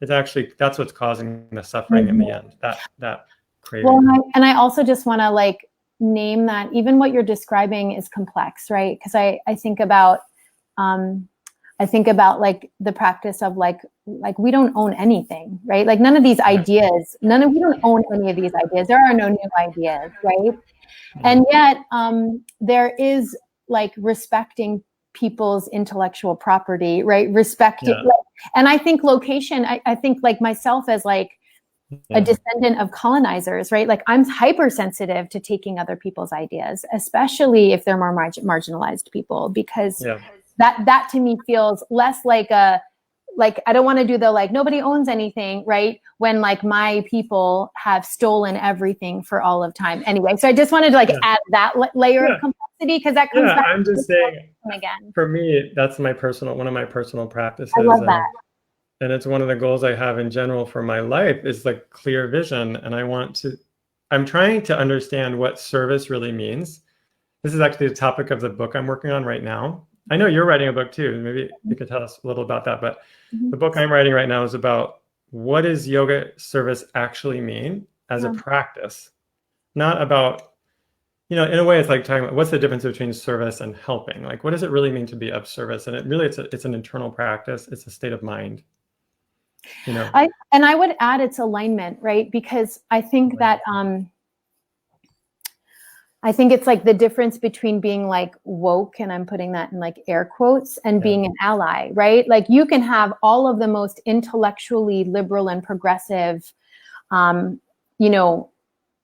it's actually, that's what's causing the suffering in the end, that craving. Well, and I also just want to name that even what you're describing is complex, right? Because I think about the practice of like we don't own anything, right? Like none of these ideas, we don't own any of these ideas. There are no new ideas, right? And yet there is respecting people's intellectual property, right? And I think location, I think myself as a descendant of colonizers, right? I'm hypersensitive to taking other people's ideas, especially if they're more marginalized people, because that to me feels less I don't want to do the nobody owns anything, right? When my people have stolen everything for all of time. Anyway, so I just wanted to add that layer of complexity, because that comes back. I'm just saying, again. For me, that's one of my personal practices. I love that. And it's one of the goals I have in general for my life is clear vision. And I'm trying to understand what service really means. This is actually the topic of the book I'm working on right now. I know you're writing a book too. Maybe you could tell us a little about that. But the book I'm writing right now is about what does yoga service actually mean as a practice, not about, in a way it's talking about what's the difference between service and helping. What does it really mean to be of service? And it's an internal practice. It's a state of mind. I would add it's alignment, right? Because I think that I think it's the difference between being woke, and I'm putting that in air quotes, and being an ally, right? You can have all of the most intellectually liberal and progressive,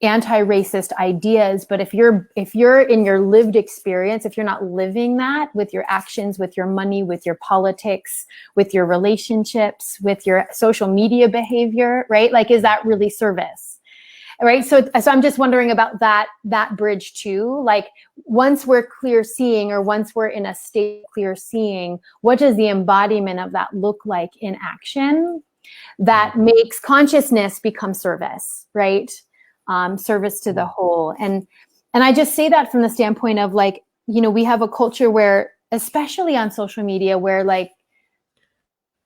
anti-racist ideas, but if you're in your lived experience, if you're not living that with your actions, with your money, with your politics, with your relationships, with your social media behavior, right? Is that really service? Right. So I'm just wondering about that bridge too. Once we're clear seeing, or once we're in a state of clear seeing, what does the embodiment of that look like in action that makes consciousness become service, right? Service to the whole. And I just say that from the standpoint of we have a culture where, especially on social media, where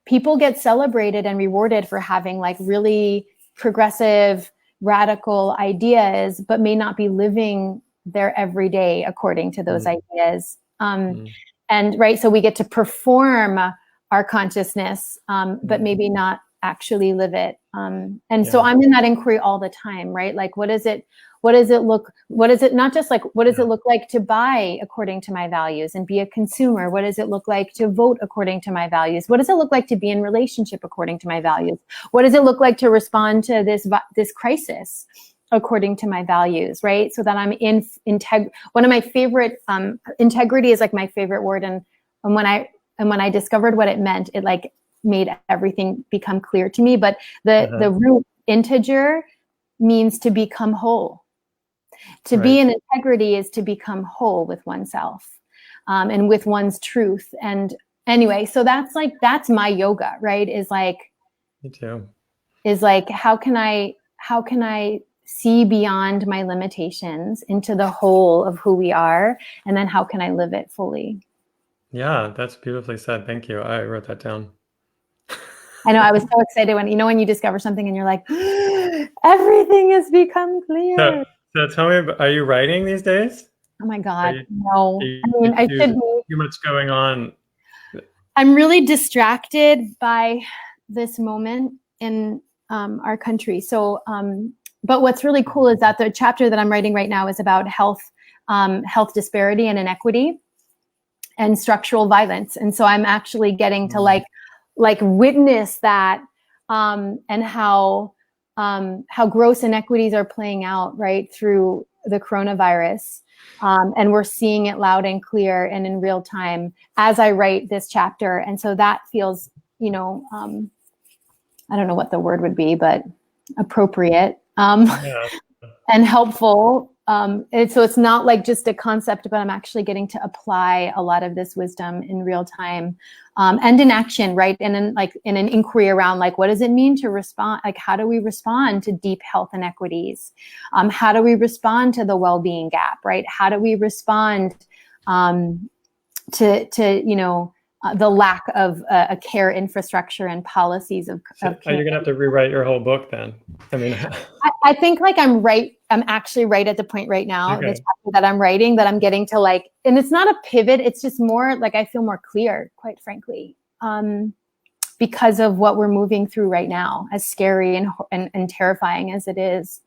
people get celebrated and rewarded for having really progressive, radical ideas, but may not be living their everyday according to those ideas. And right, so we get to perform our consciousness, but maybe not actually live it. So I'm in that inquiry all the time, right? What is it what does it not just like, what does it look like to buy according to my values and be a consumer? What does it look like to vote according to my values? What does it look like to be in relationship according to my values? What does it look like to respond to this crisis according to my values, right? So that I'm in one of my favorite, integrity is like my favorite word. And when I discovered what it meant, it like made everything become clear to me. But the root integer means to become whole. To be in integrity is to become whole with oneself, and with one's truth. And anyway, so that's my yoga, right? Is like, me too. Is like, how can I see beyond my limitations into the whole of who we are, and then how can I live it fully? Yeah, that's beautifully said. Thank you. I wrote that down. I know, I was so excited when you discover something and you're like, everything has become clear. So tell me, are you writing these days? Oh my God, no. I mean, I should be. Too much going on. I'm really distracted by this moment in our country. So, but what's really cool is that the chapter that I'm writing right now is about health disparity and inequity and structural violence. And so I'm actually getting to like witness that, and how gross inequities are playing out right through the coronavirus. And we're seeing it loud and clear and in real time as I write this chapter. And so that feels, I don't know what the word would be, but appropriate, and helpful. So it's not like just a concept, but I'm actually getting to apply a lot of this wisdom in real time, and in action, right? And in an inquiry around like, what does it mean to respond? Like, how do we respond to deep health inequities? How do we respond to the well-being gap, right? How do we respond to the lack of a care infrastructure and policies of so are you gonna have to rewrite your whole book then? I mean, I think like I'm actually right at the point right now, the chapter that I'm writing, that I'm getting to like, and it's not a pivot, it's just more like I feel more clear, quite frankly, because of what we're moving through right now, as scary and terrifying as it is.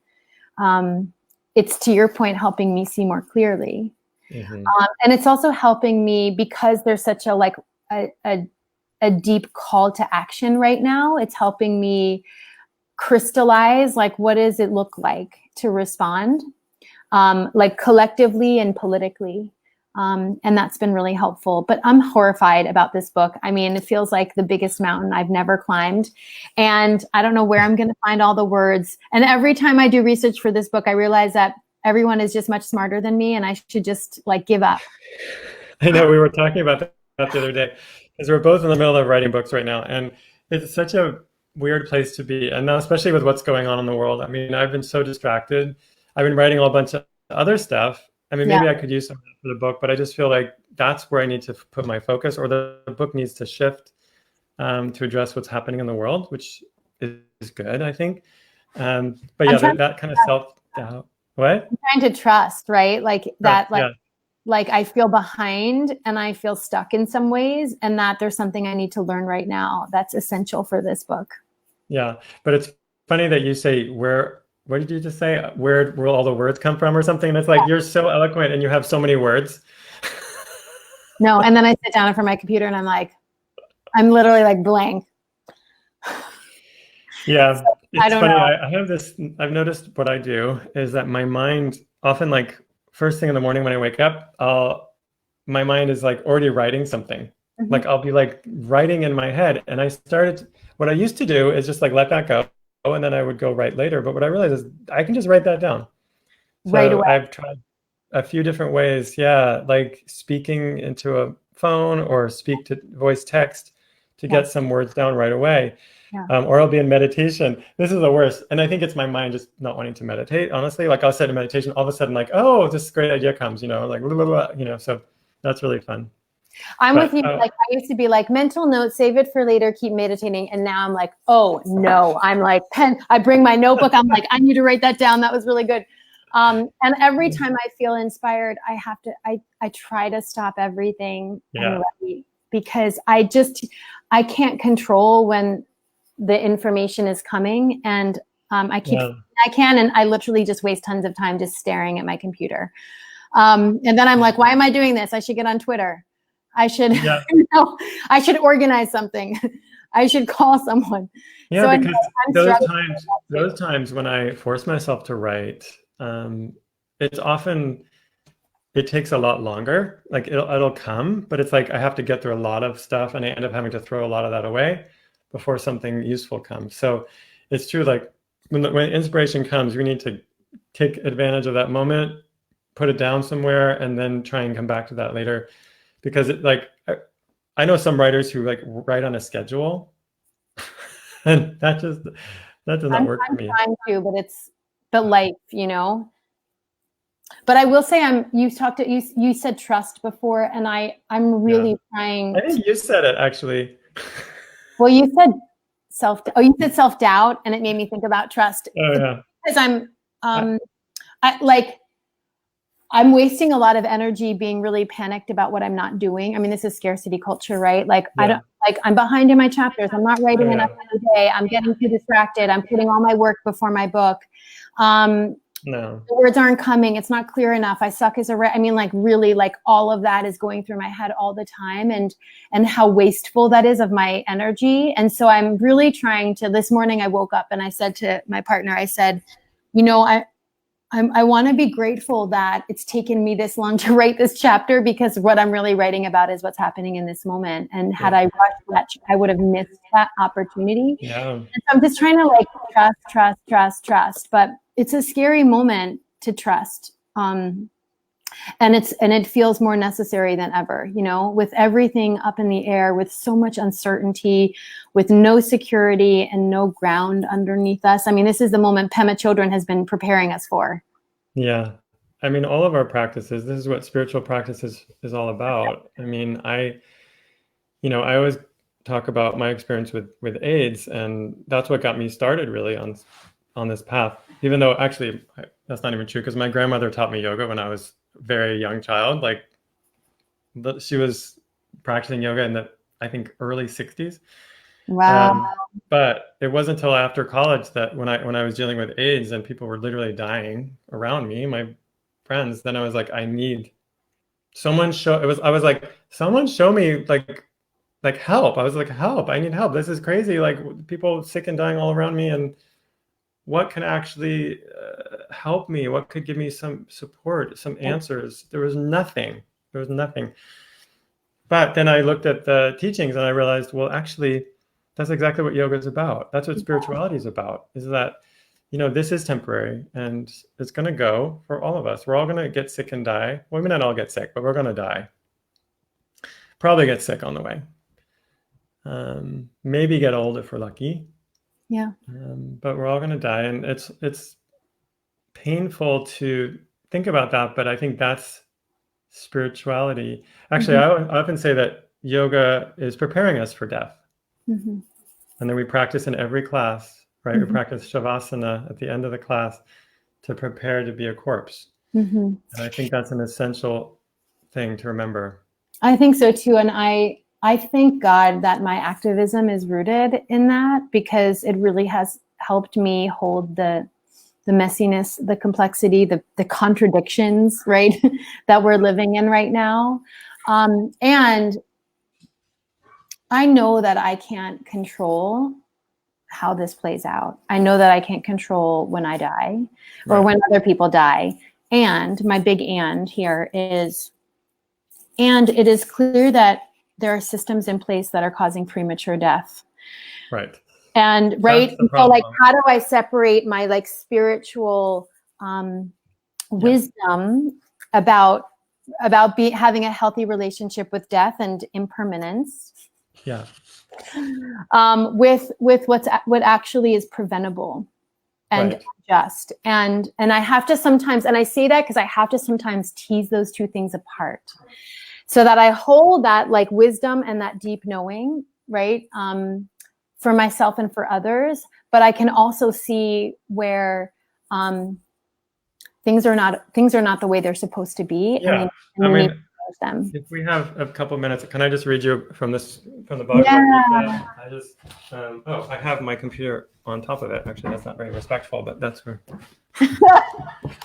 It's, to your point, helping me see more clearly. Mm-hmm. And it's also helping me because there's such a deep call to action right now. It's helping me crystallize, like, what does it look like to respond, like collectively and politically. And that's been really helpful. But I'm horrified about this book. I mean, it feels like the biggest mountain I've never climbed. And I don't know where I'm going to find all the words. And every time I do research for this book, I realize that everyone is just much smarter than me and I should just like give up. I know, we were talking about that the other day, because we're both in the middle of writing books right now. And it's such a weird place to be. And now, especially with what's going on in the world. I mean, I've been so distracted. I've been writing a whole bunch of other stuff. I mean, maybe I could use some of that for the book, but I just feel like that's where I need to put my focus, or the book needs to shift to address what's happening in the world, which is good, I think. But yeah, that kind of self-doubt. What? I'm trying to trust, right? Like that, like I feel behind and I feel stuck in some ways, and that there's something I need to learn right now that's essential for this book. Yeah, but it's funny that you say what did you just say? Where will all the words come from or something? And it's like, you're so eloquent and you have so many words. No, and then I sit down in front of my computer and I'm literally like blank. Yeah, so, it's funny. I have this, I've noticed what I do is that my mind often, like first thing in the morning when I wake up, my mind is like already writing something. Mm-hmm. Like I'll be like writing in my head. And what I used to do is just like let that go. And then I would go write later. But what I realized is I can just write that down. So right away. I've tried a few different ways. Yeah. Like speaking into a phone or speak to voice text to get some words down right away. Yeah. Or I'll be in meditation. This is the worst. And I think it's my mind just not wanting to meditate, honestly. Like I'll set in meditation, all of a sudden like, oh, this great idea comes, like, blah, blah, blah, so that's really fun. I'm with you. Like I used to be like mental note, save it for later, keep meditating. And now I'm like, oh no, I'm like I bring my notebook. I'm like, I need to write that down. That was really good. And every time I feel inspired, I try to stop everything and write, because I can't control when the information is coming. And I keep I can, and I literally just waste tons of time just staring at my computer. And then I'm like, why am I doing this? I should get on Twitter. I should, I should organize something. I should call someone. Yeah, so because those times when I force myself to write, it takes a lot longer. Like it'll come, but it's like I have to get through a lot of stuff, and I end up having to throw a lot of that away before something useful comes. So it's true. Like when inspiration comes, we need to take advantage of that moment, put it down somewhere, and then try and come back to that later. Because I know some writers who like write on a schedule, and that does not work for me. I'm trying to, but it's the life, you know. But I will say, you said trust before, and I'm really trying. I think you said it actually. Well, you said self-doubt, and it made me think about trust. Oh yeah. Because I'm wasting a lot of energy being really panicked about what I'm not doing. I mean, this is scarcity culture, right? Like I'm behind in my chapters. I'm not writing enough every day. I'm getting too distracted. I'm putting all my work before my book. No. The words aren't coming. It's not clear enough. I suck as a writer. I mean, like really, like all of that is going through my head all the time, and how wasteful that is of my energy. And so I'm really trying to. This morning I woke up and I said to my partner, I said, you know, I want to be grateful that it's taken me this long to write this chapter, because what I'm really writing about is what's happening in this moment. And had I rushed that, I would have missed that opportunity. Yeah. And so I'm just trying to like trust, but it's a scary moment to trust. And it feels more necessary than ever, you know, with everything up in the air, with so much uncertainty, with no security and no ground underneath us. I mean, this is the moment Pema Chodron has been preparing us for. Yeah. I mean, all of our practices, this is what spiritual practice is all about. I mean, I always talk about my experience with AIDS, and that's what got me started really on this path, even though actually that's not even true, because my grandmother taught me yoga when I was a very young child. Like she was practicing yoga in the, I think, early 60s. Wow. But it wasn't until after college that when I was dealing with AIDS and people were literally dying around me, my friends, then I was like, I need someone someone show me like help. I was like, help, I need help. This is crazy. Like people sick and dying all around me, and what can actually help me? What could give me some support, some answers? There was nothing. But then I looked at the teachings and I realized, well, actually, that's exactly what yoga is about. That's what spirituality is about, is that, you know, this is temporary and it's going to go for all of us. We're all going to get sick and die. Well, we may not all get sick, but we're going to die. Probably get sick on the way. Maybe get old if we're lucky. Yeah. But we're all going to die, and it's painful to think about that, but I think that's spirituality. Actually, I often say that yoga is preparing us for death. And then we practice in every class, right? We practice Shavasana at the end of the class to prepare to be a corpse. And I think that's an essential thing to remember. I think so too. And I thank God that my activism is rooted in that, because it really has helped me hold the messiness, the complexity, the contradictions, right, that we're living in right now. And I know that I can't control how this plays out. I know that I can't control when I die or when other people die. And my big and here is, and it is clear that there are systems in place that are causing premature death. Right. And so like, how do I separate my like spiritual wisdom about having a healthy relationship with death and impermanence? Yeah. With what actually is preventable and just. And I have to sometimes, and I say that because I have to sometimes tease those two things apart, so that I hold that like wisdom and that deep knowing, right, for myself and for others. But I can also see where things are not the way they're supposed to be. Yeah. them. If we have a couple minutes, can I just read you from the Bhagavad Yeah. Gita? I have my computer on top of it. Actually, that's not very respectful, but that's where.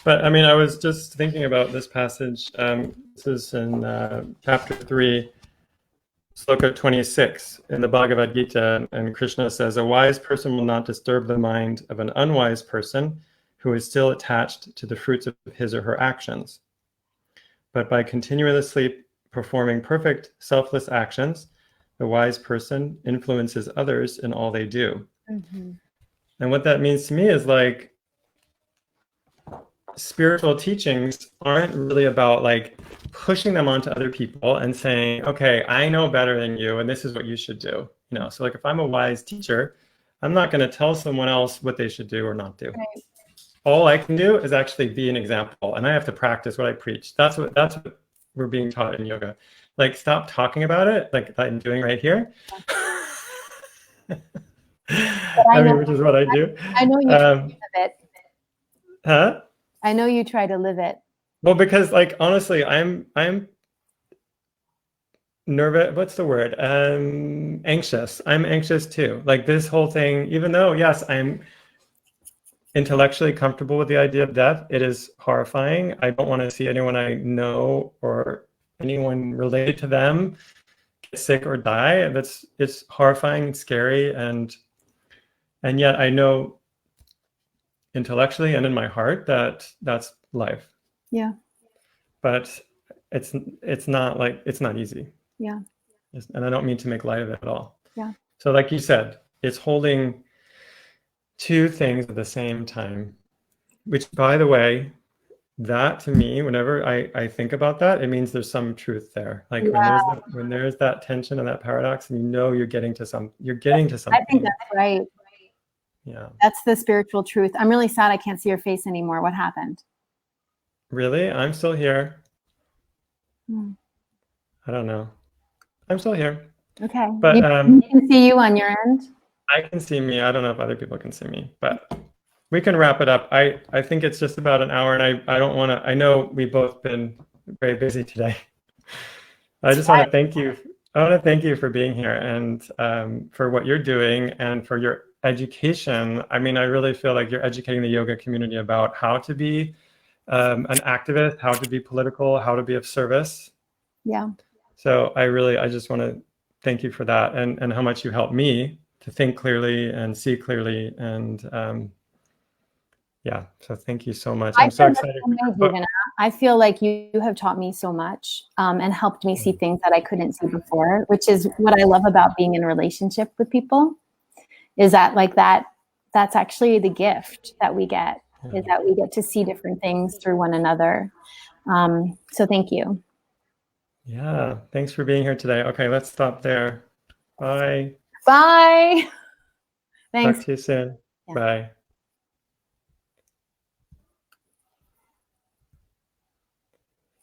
But I mean, I was just thinking about this passage. This is in chapter 3, sloka 26 in the Bhagavad Gita, and Krishna says, "A wise person will not disturb the mind of an unwise person who is still attached to the fruits of his or her actions. But by continuously performing perfect, selfless actions, the wise person influences others in all they do." Mm-hmm. And what that means to me is like, spiritual teachings aren't really about like pushing them onto other people and saying, okay, I know better than you, and this is what you should do. You know, so like if I'm a wise teacher, I'm not going to tell someone else what they should do or not do. Right. All I can do is actually be an example, and I have to practice what I preach. That's what we're being taught in yoga. Like, stop talking about it, like I'm doing right here. I mean, which is what I do. I know you try to live it. Huh? I know you try to live it. Well, because like honestly, I'm nervous. What's the word? Anxious. I'm anxious too. Like this whole thing, even though yes, I'm intellectually comfortable with the idea of death, it is horrifying. I don't want to see anyone I know or anyone related to them get sick or die. It's horrifying, scary, and yet I know intellectually and in my heart that that's life. Yeah. But it's not easy. Yeah. And I don't mean to make light of it at all. Yeah. So like you said, it's holding two things at the same time, which, by the way, that to me, whenever I think about that, it means there's some truth there. Like when there's that tension and that paradox, and you know you're getting to something. I think that's right. Yeah. That's the spiritual truth. I'm really sad I can't see your face anymore. What happened? Really? I'm still here. I don't know. I'm still here. Okay. But you can see you on your end? I can see me. I don't know if other people can see me, but we can wrap it up. I think it's just about an hour, and I don't want to, I know we've both been very busy today. I just want to thank you. I want to thank you for being here and for what you're doing and for your education. I mean, I really feel like you're educating the yoga community about how to be an activist, how to be political, how to be of service. Yeah. So I just want to thank you for that and how much you helped me to think clearly and see clearly. And yeah, so thank you so much. I'm so excited. I feel like you have taught me so much and helped me see things that I couldn't see before, which is what I love about being in a relationship with people, is that like that's actually the gift that we get, is that we get to see different things through one another. So thank you. Yeah, thanks for being here today. Okay, let's stop there. Bye. Bye. Thanks. Talk to you soon. Yeah. Bye.